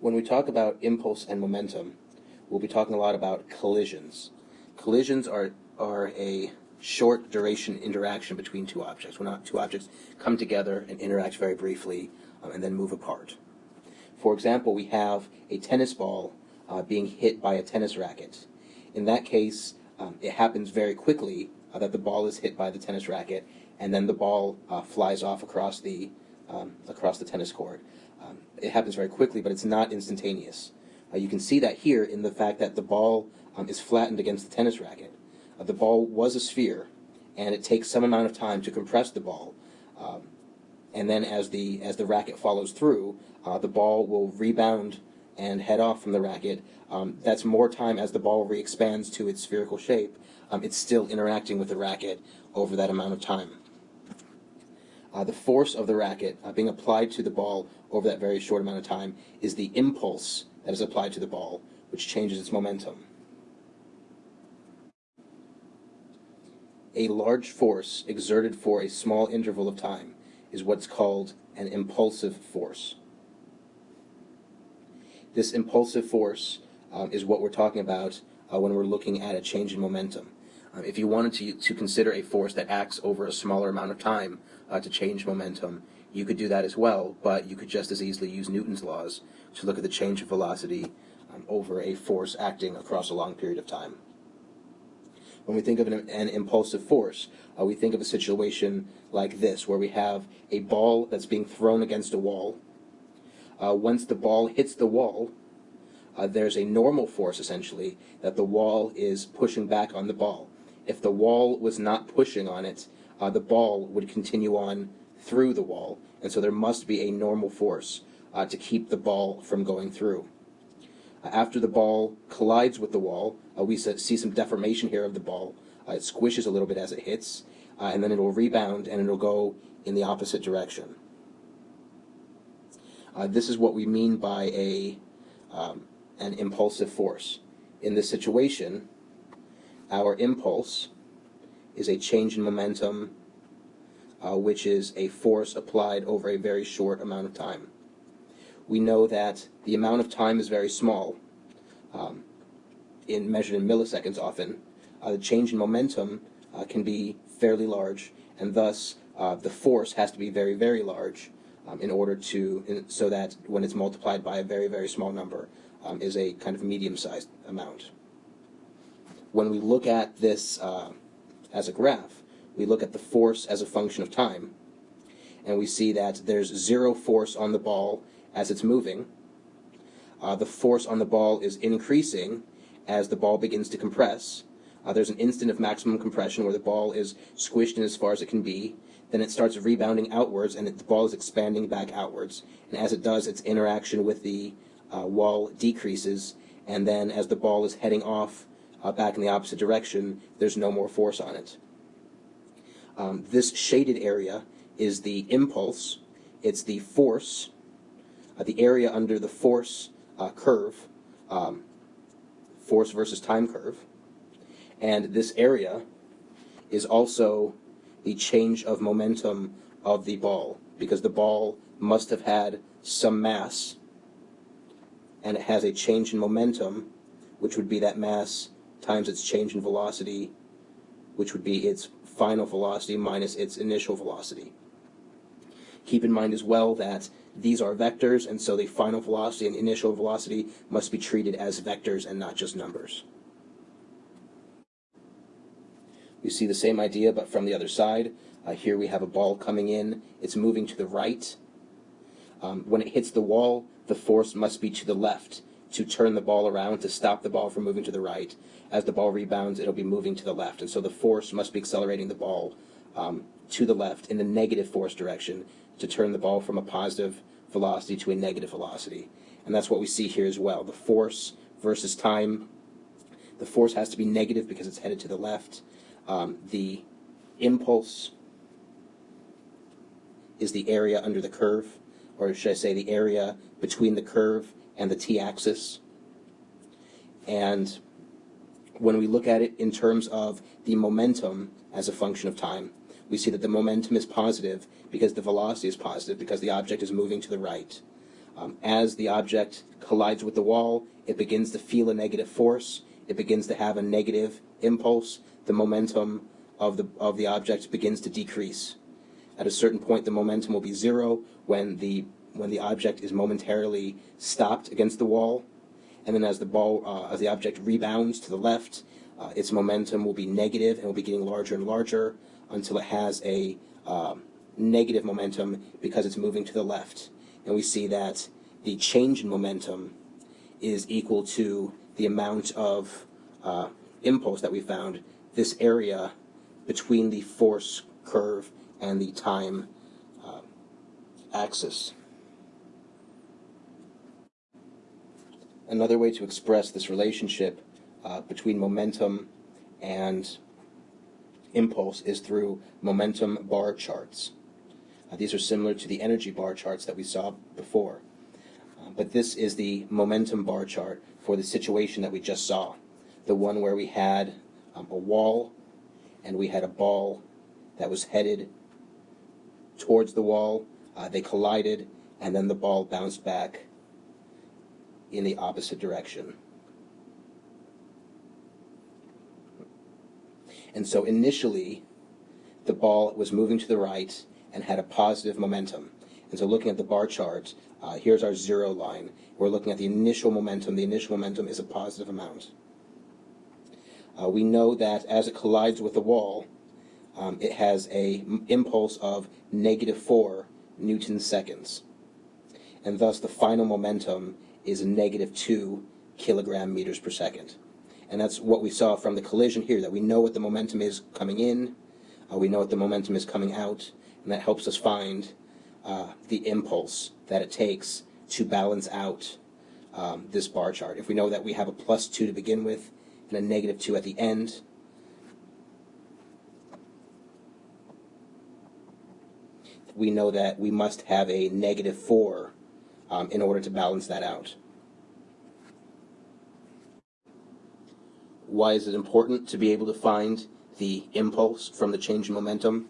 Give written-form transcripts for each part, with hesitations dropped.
When we talk about impulse and momentum, we'll be talking a lot about collisions. Collisions are a short duration interaction between two objects. When two objects come together and interact very briefly and then move apart. For example, we have a tennis ball being hit by a tennis racket. In that case, it happens very quickly that the ball is hit by the tennis racket, and then the ball flies off across the tennis court. It happens very quickly, but it's not instantaneous. You can see that here in the fact that the ball is flattened against the tennis racket. The ball was a sphere, and it takes some amount of time to compress the ball. And then as the racket follows through, the ball will rebound and head off from the racket. That's more time as the ball re-expands to its spherical shape. It's still interacting with the racket over that amount of time. The force of the racket being applied to the ball over that very short amount of time is the impulse that is applied to the ball, which changes its momentum. A large force exerted for a small interval of time is what's called an impulsive force. This impulsive force is what we're talking about when we're looking at a change in momentum. If you wanted to consider a force that acts over a smaller amount of time to change momentum, you could do that as well, but you could just as easily use Newton's laws to look at the change of velocity over a force acting across a long period of time. When we think of an impulsive force, we think of a situation like this, where we have a ball that's being thrown against a wall. Once the ball hits the wall, there's a normal force, essentially, that the wall is pushing back on the ball. If the wall was not pushing on it, the ball would continue on through the wall, and so there must be a normal force to keep the ball from going through. After the ball collides with the wall, we see some deformation here of the ball. It squishes a little bit as it hits, and then it will rebound and it will go in the opposite direction. This is what we mean by an impulsive force. In this situation, our impulse is a change in momentum, which is a force applied over a very short amount of time. We know that the amount of time is very small, measured in milliseconds often. The change in momentum can be fairly large, and thus the force has to be very, very large so that when it's multiplied by a very, very small number, is a kind of medium-sized amount. When we look at this as a graph, we look at the force as a function of time, and we see that there's zero force on the ball as it's moving. The force on the ball is increasing as the ball begins to compress. There's an instant of maximum compression where the ball is squished in as far as it can be. Then it starts rebounding outwards, and the ball is expanding back outwards. And as it does, its interaction with the wall decreases, and then as the ball is heading off back in the opposite direction, there's no more force on it. This shaded area is the impulse. It's the force, the area under the force curve, force versus time curve. And this area is also the change of momentum of the ball, because the ball must have had some mass, and it has a change in momentum, which would be that mass times its change in velocity, which would be its final velocity minus its initial velocity. Keep in mind as well that these are vectors, and so the final velocity and initial velocity must be treated as vectors and not just numbers. We see the same idea, but from the other side. Here we have a ball coming in. It's moving to the right. When it hits the wall, the force must be to the left to turn the ball around, to stop the ball from moving to the right. As the ball rebounds, it'll be moving to the left, and so the force must be accelerating the ball to the left in the negative force direction to turn the ball from a positive velocity to a negative velocity. And that's what we see here as well. The force versus time. The force has to be negative because it's headed to the left. The impulse is the area under the curve, or should I say the area between the curve and the t-axis. And when we look at it in terms of the momentum as a function of time, we see that the momentum is positive because the velocity is positive, because the object is moving to the right. As the object collides with the wall, it begins to feel a negative force. It begins to have a negative impulse. The momentum of the object begins to decrease. At a certain point, the momentum will be zero when the object is momentarily stopped against the wall, and then as the object rebounds to the left, its momentum will be negative and will be getting larger and larger until it has a negative momentum because it's moving to the left. And we see that the change in momentum is equal to the amount of impulse that we found, this area between the force curve and the time axis. Another way to express this relationship between momentum and impulse is through momentum bar charts. These are similar to the energy bar charts that we saw before. But this is the momentum bar chart for the situation that we just saw. The one where we had a wall and we had a ball that was headed towards the wall. They collided, and then the ball bounced back in the opposite direction. And so initially, the ball was moving to the right and had a positive momentum. And so looking at the bar chart, here's our zero line. We're looking at the initial momentum. The initial momentum is a positive amount. We know that as it collides with the wall, it has an impulse of -4 Newton seconds. And thus the final momentum is -2 kilogram meters per second. And that's what we saw from the collision here, that we know what the momentum is coming in, we know what the momentum is coming out, and that helps us find the impulse that it takes to balance out this bar chart. If we know that we have a +2 to begin with and a -2 at the end, we know that we must have a -4 in order to balance that out. Why is it important to be able to find the impulse from the change in momentum?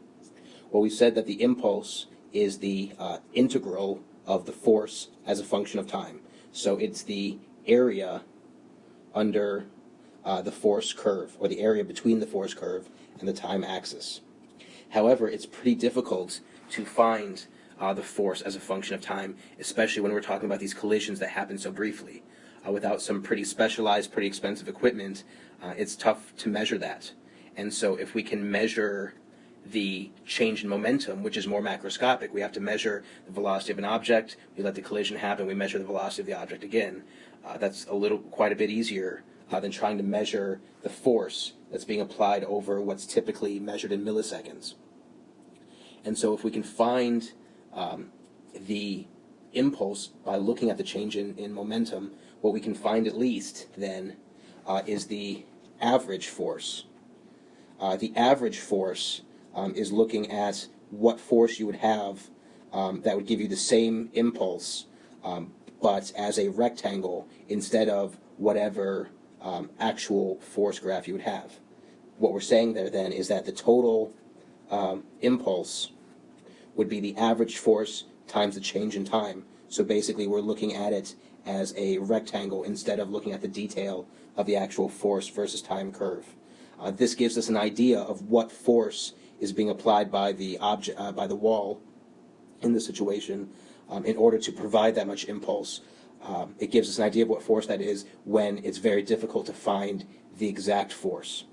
Well, we said that the impulse is the integral of the force as a function of time. So it's the area under the force curve, or the area between the force curve and the time axis. However, it's pretty difficult to find the force as a function of time, especially when we're talking about these collisions that happen so briefly. Without some pretty specialized, pretty expensive equipment, it's tough to measure that. And so if we can measure the change in momentum, which is more macroscopic, we have to measure the velocity of an object, we let the collision happen, we measure the velocity of the object again. That's quite a bit easier than trying to measure the force that's being applied over what's typically measured in milliseconds. And so if we can find the impulse by looking at the change in momentum, what we can find at least then is the average force. The average force is looking at what force you would have that would give you the same impulse, but as a rectangle instead of whatever actual force graph you would have. What we're saying there then is that the total impulse would be the average force times the change in time. So basically we're looking at it as a rectangle instead of looking at the detail of the actual force versus time curve. This gives us an idea of what force is being applied by the object, by the wall in the situation in order to provide that much impulse. It gives us an idea of what force that is when it's very difficult to find the exact force.